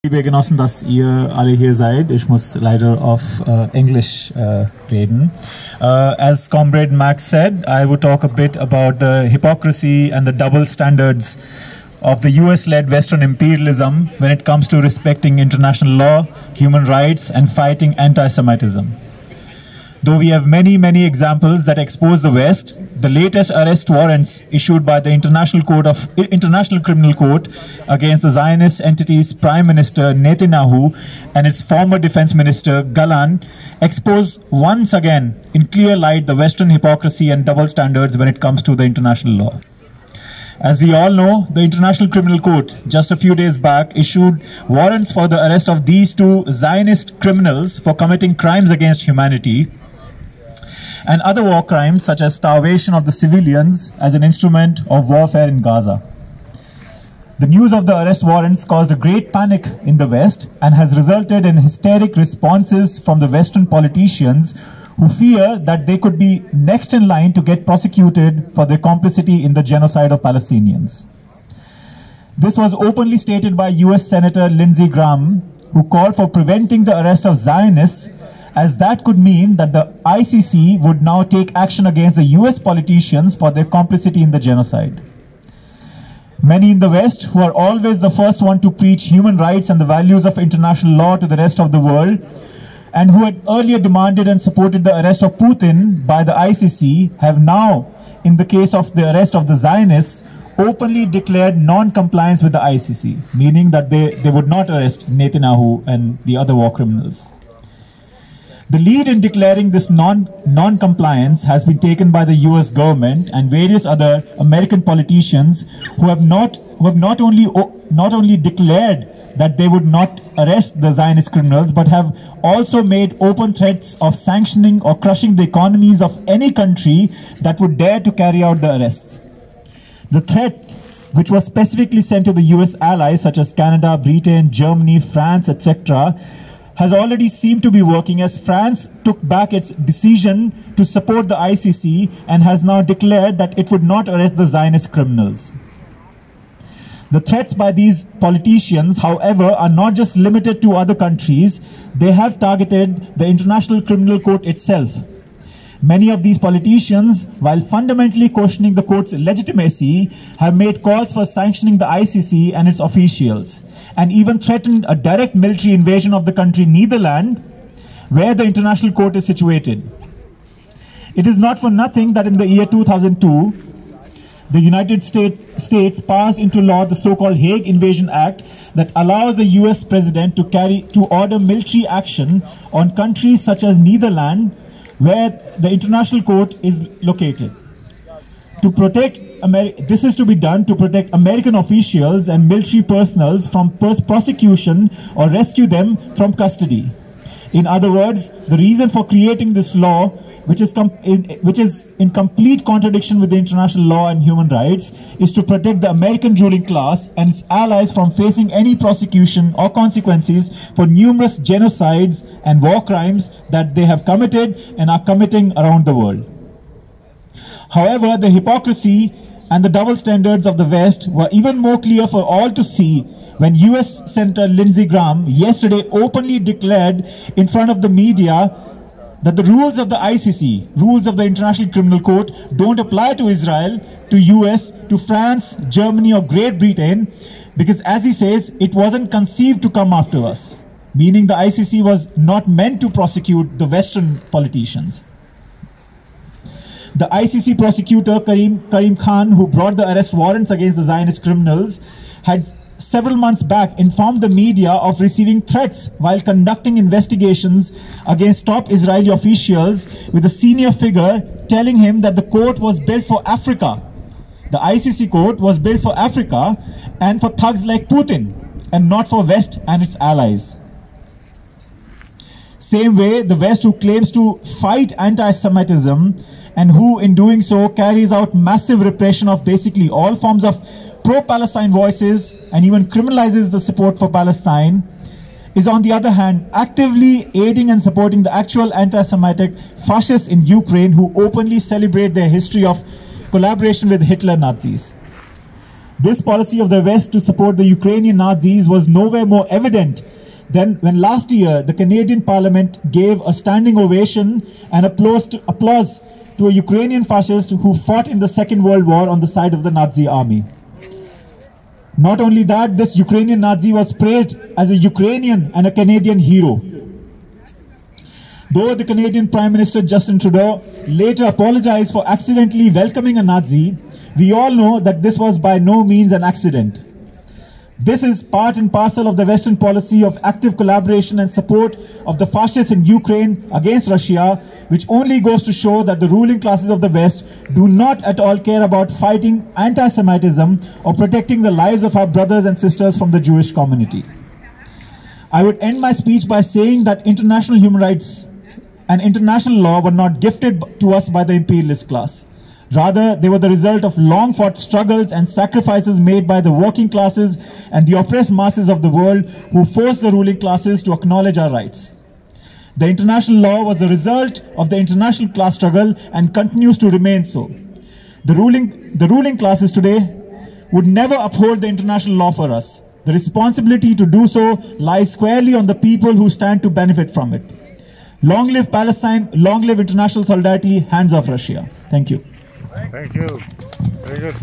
Liebe Genossen, dass ihr alle hier seid. Ich muss leider auf Englisch reden. As Comrade Max said, I would talk a bit about the hypocrisy and the double standards of the US-led Western imperialism when it comes to respecting international law, human rights, and fighting anti-Semitism. Though we have many examples that expose the West, the latest arrest warrants issued by the International Criminal Court against the Zionist entity's Prime Minister Netanyahu and its former Defense Minister Gallant expose once again in clear light the Western hypocrisy and double standards when it comes to the international law. As we all know, the International Criminal Court just a few days back issued warrants for the arrest of these two Zionist criminals for committing crimes against humanity and other war crimes such as starvation of the civilians as an instrument of warfare in Gaza. The news of the arrest warrants caused a great panic in the West and has resulted in hysteric responses from the Western politicians who fear that they could be next in line to get prosecuted for their complicity in the genocide of Palestinians. This was openly stated by US Senator Lindsey Graham, who called for preventing the arrest of Zionists, as that could mean that the ICC would now take action against the US politicians for their complicity in the genocide. Many in the West, who are always the first one to preach human rights and the values of international law to the rest of the world, and who had earlier demanded and supported the arrest of Putin by the ICC, have now, in the case of the arrest of the Zionists, openly declared non-compliance with the ICC, meaning that they would not arrest Netanyahu and the other war criminals. The lead in declaring this non-compliance has been taken by the US government and various other American politicians who have not only declared that they would not arrest the Zionist criminals, but have also made open threats of sanctioning or crushing the economies of any country that would dare to carry out the arrests. The threat, which was specifically sent to the US allies such as Canada, Britain, Germany, France, etc., has already seemed to be working, as France took back its decision to support the ICC and has now declared that it would not arrest the Zionist criminals. The threats by these politicians, however, are not just limited to other countries. They have targeted the International Criminal Court itself. Many of these politicians, while fundamentally questioning the court's legitimacy, have made calls for sanctioning the ICC and its officials, and even threatened a direct military invasion of the country Netherlands, where the International Court is situated. It is not for nothing that in the year 2002, the United States passed into law the so-called Hague Invasion Act that allows the US president to order military action on countries such as Netherlands, where the International Court is located. This is to be done to protect American officials and military personnel from prosecution or rescue them from custody. In other words, the reason for creating this law, which is in complete contradiction with the international law and human rights, is to protect the American ruling class and its allies from facing any prosecution or consequences for numerous genocides and war crimes that they have committed and are committing around the world. However, the hypocrisy and the double standards of the West were even more clear for all to see when US Senator Lindsey Graham yesterday openly declared in front of the media that the rules of the ICC, rules of the International Criminal Court, don't apply to Israel, to US, to France, Germany or Great Britain, because as he says, it wasn't conceived to come after us, meaning the ICC was not meant to prosecute the Western politicians. The ICC prosecutor Karim Khan, who brought the arrest warrants against the Zionist criminals, had several months back informed the media of receiving threats while conducting investigations against top Israeli officials, with a senior figure telling him that the court was built for Africa. The ICC court was built for Africa and for thugs like Putin, and not for West and its allies. Same way, the West, who claims to fight anti-Semitism and who in doing so carries out massive repression of basically all forms of pro-Palestine voices and even criminalizes the support for Palestine, is on the other hand actively aiding and supporting the actual anti-Semitic fascists in Ukraine, who openly celebrate their history of collaboration with Hitler Nazis. This policy of the West to support the Ukrainian Nazis was nowhere more evident than when last year the Canadian Parliament gave a standing ovation and applause to a Ukrainian fascist who fought in the Second World War on the side of the Nazi army. Not only that, this Ukrainian Nazi was praised as a Ukrainian and a Canadian hero. Though the Canadian Prime Minister Justin Trudeau later apologized for accidentally welcoming a Nazi, we all know that this was by no means an accident. This is part and parcel of the Western policy of active collaboration and support of the fascists in Ukraine against Russia, which only goes to show that the ruling classes of the West do not at all care about fighting anti-Semitism or protecting the lives of our brothers and sisters from the Jewish community. I would end my speech by saying that international human rights and international law were not gifted to us by the imperialist class. Rather, they were the result of long-fought struggles and sacrifices made by the working classes and the oppressed masses of the world who forced the ruling classes to acknowledge our rights. The international law was the result of the international class struggle and continues to remain so. The ruling classes today would never uphold the international law for us. The responsibility to do so lies squarely on the people who stand to benefit from it. Long live Palestine, long live international solidarity, hands off Russia. Thank you. Thank you. Very good.